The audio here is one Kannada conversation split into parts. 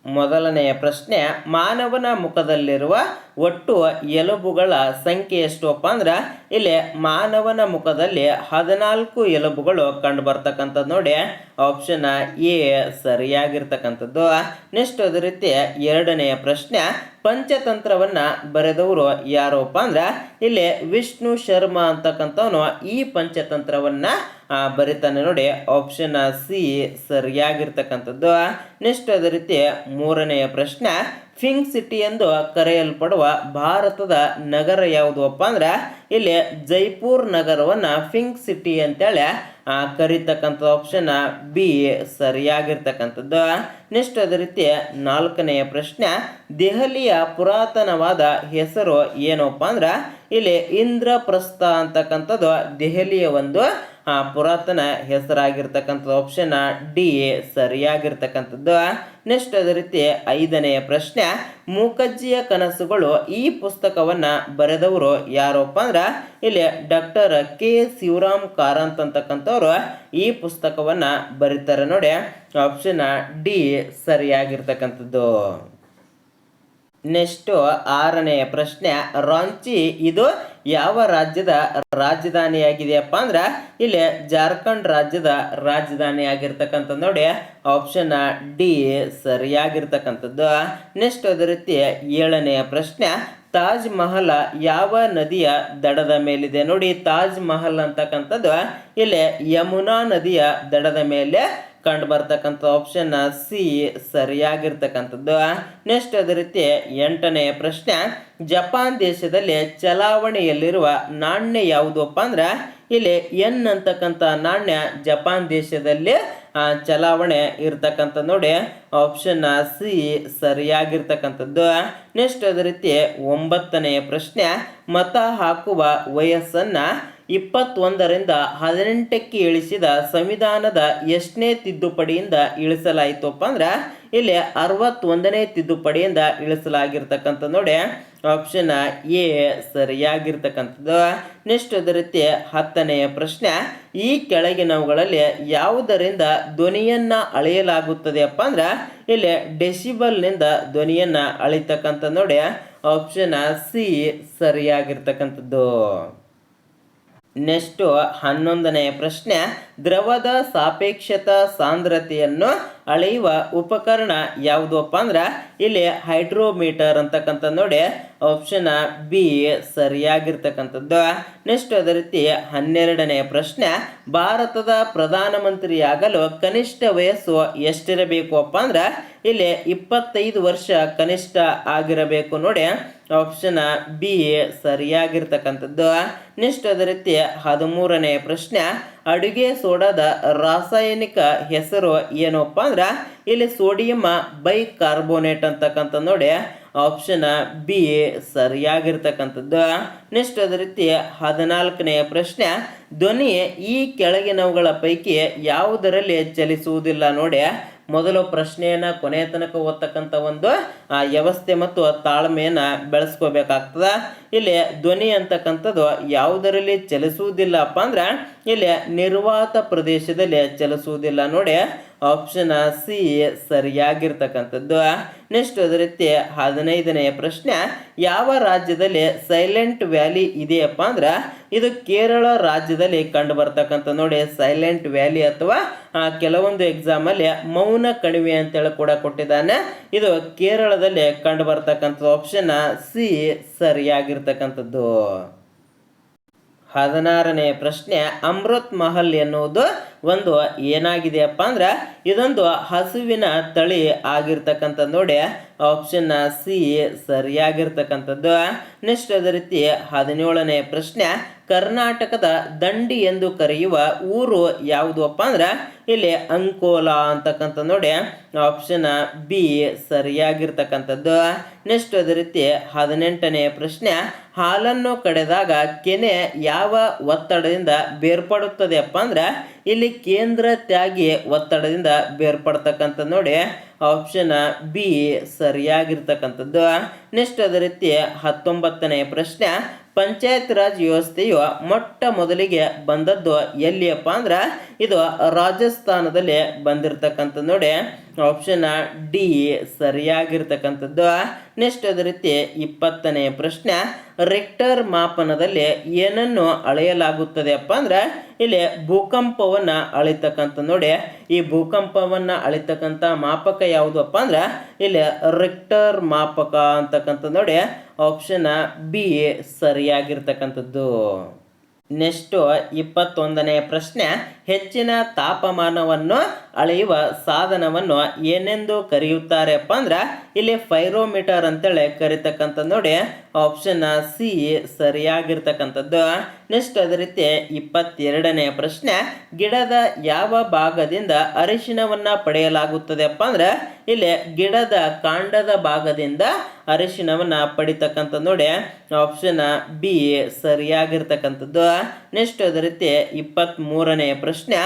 ಮೊದಲನೆಯ ಪ್ರಶ್ನೆ, ಮಾನವನ ಮುಖದಲ್ಲಿರುವ ಒಟ್ಟು ಎಲುಬುಗಳ ಸಂಖ್ಯೆ ಎಷ್ಟಪ್ಪ ಅಂದ್ರೆ ಇಲ್ಲಿ ಮಾನವನ ಮುಖದಲ್ಲಿ 14 ಎಲುಬುಗಳು ಕಂಡು ಬರ್ತಕ್ಕಂಥದ್ದು ನೋಡಿ. ಆಪ್ಷನ್ ಎ ಸರಿಯಾಗಿರ್ತಕ್ಕಂಥದ್ದು. ನೆಕ್ಸ್ಟ್ ಅದೇ ರೀತಿ ಎರಡನೆಯ ಪ್ರಶ್ನೆ, ಪಂಚತಂತ್ರವನ್ನ ಬರೆದವರು ಯಾರಪ್ಪ ಅಂದ್ರೆ ಇಲ್ಲಿ ವಿಷ್ಣು ಶರ್ಮಾ ಅಂತಕ್ಕಂಥವನು ಈ ಪಂಚತಂತ್ರವನ್ನ ಬರಿತಾನೆ ನೋಡಿ. ಆಪ್ಷನ್ ಸಿ ಸರಿಯಾಗಿರ್ತಕ್ಕಂಥದ್ದು. ನೆಕ್ಸ್ಟ್ ಅದೇ ರೀತಿ ಮೂರನೆಯ ಪ್ರಶ್ನೆ, ಪಿಂಕ್ ಸಿಟಿ ಎಂದು ಕರೆಯಲ್ಪಡುವ ಭಾರತದ ನಗರ ಯಾವುದು ಅಪ್ಪ ಅಂದ್ರೆ ಇಲ್ಲಿ ಜೈಪುರ್ ನಗರವನ್ನ ಪಿಂಕ್ ಸಿಟಿ ಅಂತೇಳಿ ಕರೀತಕ್ಕಂಥ ಆಪ್ಷನ್ ಬಿ ಸರಿಯಾಗಿರ್ತಕ್ಕಂಥದ್ದು. ನೆಕ್ಸ್ಟ್ ಅದೇ ರೀತಿ ನಾಲ್ಕನೆಯ ಪ್ರಶ್ನೆ, ದೆಹಲಿಯ ಪುರಾತನವಾದ ಹೆಸರು ಏನಪ್ಪ ಅಂದ್ರೆ ಇಲ್ಲಿ ಇಂದ್ರಪ್ರಸ್ಥ ಅಂತಕ್ಕಂಥದ್ದು ದೆಹಲಿಯ ಒಂದು ಪುರಾತನ ಹೆಸರಾಗಿರ್ತಕ್ಕಂಥದ್ದು. ಆಪ್ಷನ್ ಡಿ ಸರಿಯಾಗಿರ್ತಕ್ಕಂಥದ್ದು. ನೆಕ್ಸ್ಟ್ ಅದೇ ರೀತಿ ಐದನೆಯ ಪ್ರಶ್ನೆ, ಮೂಕಜ್ಜಿಯ ಕನಸುಗಳು ಈ ಪುಸ್ತಕವನ್ನ ಬರೆದವರು ಯಾರಪ್ಪ ಅಂದ್ರೆ ಇಲ್ಲಿ ಡಾಕ್ಟರ್ ಕೆ ಶಿವರಾಮ್ ಕಾರಂತ್ ಅಂತಕ್ಕಂಥವ್ರು ಈ ಪುಸ್ತಕವನ್ನ ಬರೀತಾರೆ ನೋಡಿ. ಆಪ್ಷನ್ ಡಿ ಸರಿಯಾಗಿರ್ತಕ್ಕಂಥದ್ದು. ನೆಕ್ಸ್ಟ್ ಆರನೆಯ ಪ್ರಶ್ನೆ, ರಾಂಚಿ ಇದು ಯಾವ ರಾಜ್ಯದ ರಾಜಧಾನಿಯಾಗಿದೆಯಪ್ಪ ಅಂದ್ರೆ ಇಲ್ಲಿ ಜಾರ್ಖಂಡ್ ರಾಜ್ಯದ ರಾಜಧಾನಿ ಆಗಿರ್ತಕ್ಕಂಥದ್ದು ನೋಡಿ. ಆಪ್ಷನ್ ಡಿ ಸರಿಯಾಗಿರ್ತಕ್ಕಂಥದ್ದು. ನೆಕ್ಸ್ಟ್ ಅದೇ ರೀತಿ ಏಳನೆಯ ಪ್ರಶ್ನೆ, ತಾಜ್ ಮಹಲ್ ಯಾವ ನದಿಯ ದಡದ ಮೇಲಿದೆ ನೋಡಿ. ತಾಜ್ ಮಹಲ್ ಅಂತಕ್ಕಂಥದ್ದು ಇಲ್ಲಿ ಯಮುನಾ ನದಿಯ ದಡದ ಮೇಲೆ ಕಂಡು ಬರ್ತಕ್ಕಂಥ. ಆಪ್ಷನ್ ಸಿ ಸರಿಯಾಗಿರ್ತಕ್ಕಂಥದ್ದು. ನೆಕ್ಸ್ಟ್ ಅದೇ ರೀತಿ ಎಂಟನೆಯ ಪ್ರಶ್ನೆ, ಜಪಾನ್ ದೇಶದಲ್ಲಿ ಚಲಾವಣೆಯಲ್ಲಿರುವ ನಾಣ್ಯ ಯಾವುದಪ್ಪ ಅಂದ್ರೆ ಇಲ್ಲಿ ಎನ್ ಅಂತಕ್ಕಂಥ ನಾಣ್ಯ ಜಪಾನ್ ದೇಶದಲ್ಲಿ ಚಲಾವಣೆ ಇರ್ತಕ್ಕಂಥ ನೋಡಿ. ಆಪ್ಷನ್ ಸಿ ಸರಿಯಾಗಿರ್ತಕ್ಕಂಥದ್ದು. ನೆಕ್ಸ್ಟ್ ಅದೇ ರೀತಿ ಒಂಬತ್ತನೆಯ ಪ್ರಶ್ನೆ, ಮತ ಹಾಕುವ ವಯಸ್ಸನ್ನ 21ರಿಂದ 18ಕ್ಕೆ ಇಳಿಸಿದ ಸಂವಿಧಾನದ ಎಷ್ಟನೇ ತಿದ್ದುಪಡಿಯಿಂದ ಇಳಿಸಲಾಯಿತಪ್ಪ ಅಂದ್ರೆ ಇಲ್ಲಿ 61ನೇ ತಿದ್ದುಪಡಿಯಿಂದ ಇಳಿಸಲಾಗಿರ್ತಕ್ಕಂಥ ನೋಡಿ. ಆಪ್ಷನ್ ಎ ಸರಿಯಾಗಿರ್ತಕ್ಕಂಥದ್ದು. ನೆಕ್ಸ್ಟ್ ಅದೇ ರೀತಿ 10ನೆಯ ಪ್ರಶ್ನೆ, ಈ ಕೆಳಗಿನವುಗಳಲ್ಲಿ ಯಾವುದರಿಂದ ಧ್ವನಿಯನ್ನ ಅಳೆಯಲಾಗುತ್ತದೆ ಅಪ್ಪ ಅಂದ್ರೆ ಇಲ್ಲಿ ಡೆಸಿಬಲ್ನಿಂದ ಧ್ವನಿಯನ್ನ ಅಳಿತಕ್ಕಂಥ ನೋಡಿ. ಆಪ್ಷನ್ ಸಿ ಸರಿಯಾಗಿರ್ತಕ್ಕಂಥದ್ದು. ನೆಕ್ಸ್ಟ್ 11ನೆಯ ಪ್ರಶ್ನೆ, ದ್ರವದ ಸಾಪೇಕ್ಷತ ಸಾಂದ್ರತೆಯನ್ನು ಅಳೆಯುವ ಉಪಕರಣ ಯಾವುದಪ್ಪ ಅಂದ್ರೆ ಇಲ್ಲಿ ಹೈಡ್ರೋಮೀಟರ್ ಅಂತಕ್ಕಂಥ ನೋಡಿ. ಆಪ್ಷನ್ ಬಿ ಸರಿಯಾಗಿರ್ತಕ್ಕಂಥದ್ದು. ನೆಕ್ಸ್ಟ್ ಅದೇ ರೀತಿ 12ನೆಯ ಪ್ರಶ್ನೆ, ಭಾರತದ ಪ್ರಧಾನಮಂತ್ರಿಯಾಗಲು ಕನಿಷ್ಠ ವಯಸ್ಸು ಎಷ್ಟಿರಬೇಕು ಅಪ್ಪ ಅಂದ್ರೆ ಇಲ್ಲಿ 25 ವರ್ಷ ಕನಿಷ್ಠ ಆಗಿರಬೇಕು ನೋಡಿ. ಆಪ್ಷನ್ ಬಿ ಸರಿಯಾಗಿರ್ತಕ್ಕಂಥದ್ದು. ನೆಕ್ಸ್ಟ್ ಅದೇ ರೀತಿ 13ನೆಯ ಪ್ರಶ್ನೆ, ಅಡುಗೆ ಸೋಡಾದ ರಾಸಾಯನಿಕ ಹೆಸರು ಏನಪ್ಪ ಅಂದ್ರೆ ಇಲ್ಲಿ ಸೋಡಿಯಂ ಬೈಕಾರ್ಬೋನೇಟ್ ಅಂತಕ್ಕಂಥ ನೋಡಿ. ಆಪ್ಷನ್ ಬಿ ಸರಿಯಾಗಿರ್ತಕ್ಕಂಥದ್ದು. ನೆಕ್ಸ್ಟ್ ಅದೇ ರೀತಿ 14ನೆಯ ಪ್ರಶ್ನೆ, ಧ್ವನಿ ಈ ಕೆಳಗಿನವುಗಳ ಪೈಕಿ ಯಾವುದರಲ್ಲಿ ಚಲಿಸುವುದಿಲ್ಲ ನೋಡಿ. ಮೊದಲು ಪ್ರಶ್ನೆಯನ್ನ ಕೊನೆಯ ತನಕ ಓದ್ತಕ್ಕಂಥ ಒಂದು ವ್ಯವಸ್ಥೆ ಮತ್ತು ತಾಳ್ಮೆಯನ್ನ ಬೆಳೆಸ್ಕೋಬೇಕಾಗ್ತದ. ಇಲ್ಲಿ ಧ್ವನಿ ಅಂತಕ್ಕಂಥದ್ದು ಯಾವುದರಲ್ಲಿ ಚಲಿಸುವುದಿಲ್ಲಪ್ಪ ಅಂದ್ರೆ ಇಲ್ಲಿ ನಿರ್ವಾತ ಪ್ರದೇಶದಲ್ಲಿ ಚಲಿಸುವುದಿಲ್ಲ ನೋಡಿ. ಆಪ್ಷನ್ ಸಿ ಸರಿಯಾಗಿರ್ತಕ್ಕಂಥದ್ದು. ನೆಕ್ಸ್ಟ್ ಅದೇ ರೀತಿ 15ನೆಯ ಪ್ರಶ್ನೆ, ಯಾವ ರಾಜ್ಯದಲ್ಲಿ ಸೈಲೆಂಟ್ ವ್ಯಾಲಿ ಇದೆಯಪ್ಪ ಅಂದ್ರೆ ಇದು ಕೇರಳ ರಾಜ್ಯದಲ್ಲಿ ಕಂಡು ಬರ್ತಕ್ಕಂಥ ನೋಡಿ. ಸೈಲೆಂಟ್ ವ್ಯಾಲಿ ಅಥವಾ ಕೆಲವೊಂದು ಎಕ್ಸಾಮ್ ಅಲ್ಲಿ ಮೌನ ಕಣಿವೆ ಅಂತೇಳಿ ಕೂಡ ಕೊಟ್ಟಿದ್ದಾನೆ. ಇದು ಕೇರಳದಲ್ಲಿ ಕಂಡು ಬರ್ತಕ್ಕಂಥದ್ದು. Option C ಸರಿಯಾಗಿರ್ತಕ್ಕಂಥದ್ದು. 16ನೆಯ ಪ್ರಶ್ನೆ, ಅಮೃತ್ ಮಹಲ್ ಎನ್ನುವುದು ಒಂದು ಏನಾಗಿದೆಯಪ್ಪ ಅಂದ್ರೆ ಇದೊಂದು ಹಸುವಿನ ತಳಿ ಆಗಿರ್ತಕ್ಕಂಥ ನೋಡಿ. ಆಪ್ಷನ್ ಸಿ ಸರಿಯಾಗಿರ್ತಕ್ಕಂಥದ್ದು. ನೆಕ್ಸ್ಟ್ ಅದೇ ರೀತಿ 17ನೆಯ ಪ್ರಶ್ನೆ, ಕರ್ನಾಟಕದ ದಂಡಿ ಎಂದು ಕರೆಯುವ ಊರು ಯಾವುದು ಅಪ್ಪ ಅಂದ್ರೆ ಇಲ್ಲಿ ಅಂಕೋಲಾ ಅಂತಕ್ಕಂಥ ನೋಡಿ. ಆಪ್ಷನ್ ಬಿ ಸರಿಯಾಗಿರ್ತಕ್ಕಂಥದ್ದು. ನೆಕ್ಸ್ಟ್ ಅದೇ ರೀತಿ 18ನೆಯ ಪ್ರಶ್ನೆ, ಹಾಲನ್ನು ಕಡೆದಾಗ ಕೆನೆ ಯಾವ ಒತ್ತಡದಿಂದ ಬೇರ್ಪಡುತ್ತದೆ ಅಪ್ಪ ಅಂದ್ರೆ ಇಲ್ಲಿ ಕೇಂದ್ರ ತ್ಯಾಗಿ ಒತ್ತಡದಿಂದ ಬೇರ್ಪಡ್ತಕ್ಕಂಥ ನೋಡಿ. ಆಪ್ಷನ್ ಬಿ ಸರಿಯಾಗಿರ್ತಕ್ಕಂಥದ್ದು. ನೆಕ್ಸ್ಟ್ ಅದೇ ರೀತಿ 19ನೆಯ ಪ್ರಶ್ನೆ, ಪಂಚಾಯತ್ ರಾಜ್ ವ್ಯವಸ್ಥೆಯು ಮೊಟ್ಟ ಮೊದಲಿಗೆ ಬಂದದ್ದು ಎಲ್ಲಿಯಪ್ಪ ಅಂದ್ರೆ ಇದು ರಾಜಸ್ಥಾನದಲ್ಲಿ ಬಂದಿರತಕ್ಕಂಥದ್ದು ನೋಡಿ. ಆಪ್ಷನ್ ಡಿ ಸರಿಯಾಗಿರ್ತಕ್ಕಂಥದ್ದು. ನೆಕ್ಸ್ಟ್ ಅದೇ ರೀತಿ 20ನೇ ಪ್ರಶ್ನೆ, ರಿಕ್ಟರ್ ಮಾಪನದಲ್ಲಿ ಏನನ್ನು ಅಳೆಯಲಾಗುತ್ತದೆ ಅಪ್ಪ ಅಂದ್ರೆ ಇಲ್ಲಿ ಭೂಕಂಪವನ್ನ ಅಳಿತಕ್ಕಂಥ ನೋಡಿ. ಈ ಭೂಕಂಪವನ್ನ ಅಳಿತಕ್ಕಂಥ ಮಾಪಕ ಯಾವುದು ಅಪ್ಪ ಅಂದ್ರೆ ಇಲ್ಲಿ ರಿಕ್ಟರ್ ಮಾಪಕ ಅಂತಕ್ಕಂಥ ನೋಡಿ. ಆಪ್ಷನ್ ಬಿ ಸರಿಯಾಗಿರ್ತಕ್ಕಂಥದ್ದು. ನೆಕ್ಸ್ಟ್ 21ನೇ ಪ್ರಶ್ನೆ, ಹೆಚ್ಚಿನ ತಾಪಮಾನವನ್ನು ಅಳೆಯುವ ಸಾಧನವನ್ನು ಏನೆಂದು ಕರೆಯುತ್ತಾರೆ ಅಪ್ಪ ಅಂದ್ರೆ ಇಲ್ಲಿ ಫೈರೋಮೀಟರ್ ಅಂತೇಳಿ ಕರಿತಕ್ಕಂಥದ್ದು ನೋಡಿ. ಆಪ್ಷನ್ ಸಿ ಸರಿಯಾಗಿರ್ತಕ್ಕಂಥದ್ದು. ನೆಕ್ಸ್ಟ್ ಅದೇ ರೀತಿ 22ನೇ ಪ್ರಶ್ನೆ, ಗಿಡದ ಯಾವ ಭಾಗದಿಂದ ಅರಿಶಿನವನ್ನ ಪಡೆಯಲಾಗುತ್ತದೆ ಅಪ್ಪ ಅಂದ್ರೆ ಇಲ್ಲಿ ಗಿಡದ ಕಾಂಡದ ಭಾಗದಿಂದ ಅರಿಶಿನವನ್ನ ಪಡಿತಕ್ಕಂಥದ್ದು ನೋಡಿ. ಆಪ್ಷನ್ ಬಿ ಸರಿಯಾಗಿರ್ತಕ್ಕಂಥದ್ದು. ನೆಕ್ಸ್ಟ್ ಅದೇ ರೀತಿ 23ನೇ ಪ್ರಶ್ನೆ,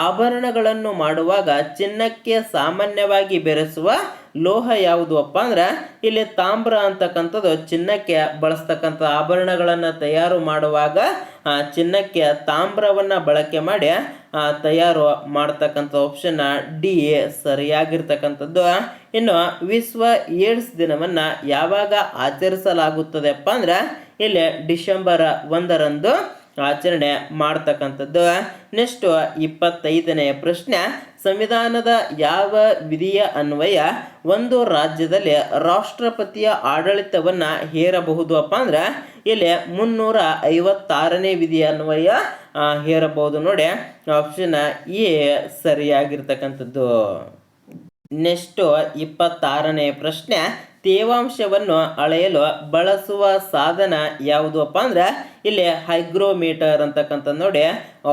ಆಭರಣಗಳನ್ನು ಮಾಡುವಾಗ ಚಿನ್ನಕ್ಕೆ ಸಾಮಾನ್ಯವಾಗಿ ಬೆರೆಸುವ ಲೋಹ ಯಾವುದು ಅಪ್ಪ ಅಂದ್ರೆ ಇಲ್ಲಿ ತಾಮ್ರ ಅಂತಕ್ಕಂಥದ್ದು ಚಿನ್ನಕ್ಕೆ ಬಳಸ್ತಕ್ಕಂಥ ಆಭರಣಗಳನ್ನು ತಯಾರು ಮಾಡುವಾಗ ಚಿನ್ನಕ್ಕೆ ತಾಮ್ರವನ್ನ ಬಳಕೆ ಮಾಡಿ ತಯಾರು ಮಾಡ್ತಕ್ಕಂಥ ಆಪ್ಷನ್ ಡಿ ಸರಿಯಾಗಿರ್ತಕ್ಕಂಥದ್ದು. ಇನ್ನು ವಿಶ್ವ ಏಡ್ಸ್ ದಿನವನ್ನ ಯಾವಾಗ ಆಚರಿಸಲಾಗುತ್ತದೆ ಅಪ್ಪ ಅಂದ್ರೆ ಇಲ್ಲಿ ಡಿಸೆಂಬರ್ 1ರಂದು ಆಚರಣೆ ಮಾಡ್ತಕ್ಕಂಥದ್ದು. ನೆಕ್ಸ್ಟ್ 25ನೇ ಪ್ರಶ್ನೆ, ಸಂವಿಧಾನದ ಯಾವ ವಿಧಿಯ ಅನ್ವಯ ಒಂದು ರಾಜ್ಯದಲ್ಲಿ ರಾಷ್ಟ್ರಪತಿಯ ಆಡಳಿತವನ್ನ ಹೇರಬಹುದು ಅಪ್ಪ ಅಂದ್ರೆ ಇಲ್ಲಿ 356ನೇ ವಿಧಿಯ ಅನ್ವಯ ಹೇರಬಹುದು ನೋಡಿ. ಆಪ್ಷನ್ ಎ ಸರಿಯಾಗಿರ್ತಕ್ಕಂಥದ್ದು. ನೆಕ್ಸ್ಟ್ 26ನೇ ಪ್ರಶ್ನೆ, ತೇವಾಂಶವನ್ನು ಅಳೆಯಲು ಬಳಸುವ ಸಾಧನ ಯಾವುದು ಅಪ್ಪ ಅಂದ್ರೆ ಇಲ್ಲಿ ಹೈಗ್ರೋಮೀಟರ್ ಅಂತಕ್ಕಂಥದ್ದು ನೋಡಿ.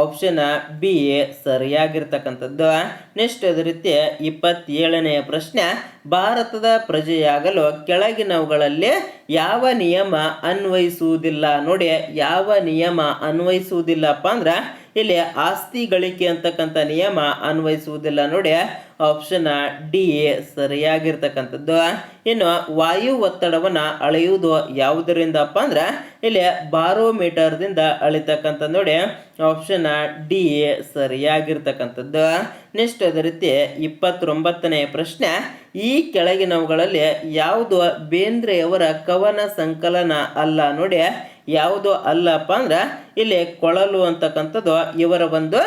ಆಪ್ಷನ್ ಬಿ ಸರಿಯಾಗಿರ್ತಕ್ಕಂಥದ್ದು. ನೆಕ್ಸ್ಟ್ ಅದೇ ರೀತಿ 27ನೇ ಪ್ರಶ್ನೆ, ಭಾರತದ ಪ್ರಜೆಯಾಗಲು ಕೆಳಗಿನವುಗಳಲ್ಲಿ ಯಾವ ನಿಯಮ ಅನ್ವಯಿಸುವುದಿಲ್ಲ ನೋಡಿ. ಯಾವ ನಿಯಮ ಅನ್ವಯಿಸುವುದಿಲ್ಲಪ್ಪ ಅಂದ್ರೆ ಇಲ್ಲಿ ಆಸ್ತಿ ಗಳಿಕೆ ಅಂತಕ್ಕಂಥ ನಿಯಮ ಅನ್ವಯಿಸುವುದಿಲ್ಲ ನೋಡಿ. ಆಪ್ಷನ್ ಡಿ ಸರಿಯಾಗಿರ್ತಕ್ಕಂಥದ್ದು. ಇನ್ನು ವಾಯು ಒತ್ತಡವನ್ನ ಅಳೆಯುವುದು ಯಾವುದರಿಂದಪ್ಪ ಅಂದ್ರೆ ಇಲ್ಲಿ ಬಾರೋಮೀಟರ್ದಿಂದ ಅಳಿತಕ್ಕಂಥ ನೋಡಿ. ಆಪ್ಷನ್ ಡಿ ಸರಿಯಾಗಿರ್ತಕ್ಕಂಥದ್ದು. ನೆಕ್ಸ್ಟ್ ಅದೇ ರೀತಿ 29ನೇ ಪ್ರಶ್ನೆ, ಈ ಕೆಳಗಿನವುಗಳಲ್ಲಿ ಯಾವುದು ಬೇಂದ್ರೆಯವರ ಕವನ ಸಂಕಲನ ಅಲ್ಲ ನೋಡಿ. ಯಾವುದು ಅಲ್ಲಪ್ಪ ಅಂದ್ರೆ ಇಲ್ಲಿ ಕೊಳಲು ಅಂತಕ್ಕಂಥದ್ದು ಇವರ ಒಂದು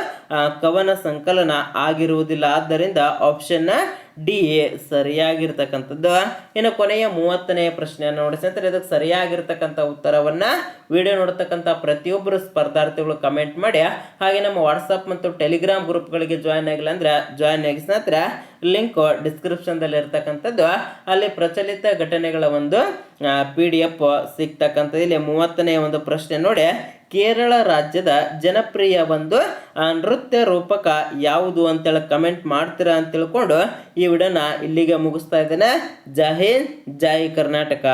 ಕವನ ಸಂಕಲನ ಆಗಿರುವುದಿಲ್ಲ. ಆದ್ದರಿಂದ ಆಪ್ಷನ್ ಡಿ ಸರಿಯಾಗಿರ್ತಕ್ಕಂಥದ್ದು. ಇನ್ನು ಕೊನೆಯ 30ನೇ ಪ್ರಶ್ನೆಯನ್ನು ನೋಡಿ ಸ್ನೇಹಿತರೆ, ಇದಕ್ಕೆ ಸರಿಯಾಗಿರ್ತಕ್ಕಂಥ ಉತ್ತರವನ್ನ ವಿಡಿಯೋ ನೋಡ್ತಕ್ಕಂಥ ಪ್ರತಿಯೊಬ್ಬರು ಸ್ಪರ್ಧಾರ್ಥಿಗಳು ಕಮೆಂಟ್ ಮಾಡಿ. ಹಾಗೆ ನಮ್ಮ ವಾಟ್ಸಪ್ ಮತ್ತು ಟೆಲಿಗ್ರಾಮ್ ಗ್ರೂಪ್ಗಳಿಗೆ ಜಾಯ್ನ್ ಆಗಿಲ್ಲ ಅಂದ್ರೆ ಜಾಯ್ನ್ ಆಗಿ ಸ್ನೇಹಿತರೆ. ಲಿಂಕ್ ಡಿಸ್ಕ್ರಿಪ್ಷನ್ದಲ್ಲಿ ಇರ್ತಕ್ಕಂಥದ್ದು. ಅಲ್ಲಿ ಪ್ರಚಲಿತ ಘಟನೆಗಳ ಒಂದು PDF ಸಿಗ್ತಕ್ಕಂಥದ್ದು. ಇಲ್ಲಿ 30ನೇ ಒಂದು ಪ್ರಶ್ನೆ ನೋಡಿ, ಕೇರಳ ರಾಜ್ಯದ ಜನಪ್ರಿಯ ಒಂದು ನೃತ್ಯ ರೂಪಕ ಯಾವುದು ಅಂತೇಳಿ ಕಮೆಂಟ್ ಮಾಡ್ತೀರಾ ಅಂತ ತಿಳ್ಕೊಂಡು ಈ ವಿಡಿಯೋನ ಇಲ್ಲಿಗೆ ಮುಗಿಸ್ತಾ ಇದ್ದೇನೆ. ಜೈ ಹಿಂದ್, ಜೈ ಕರ್ನಾಟಕ.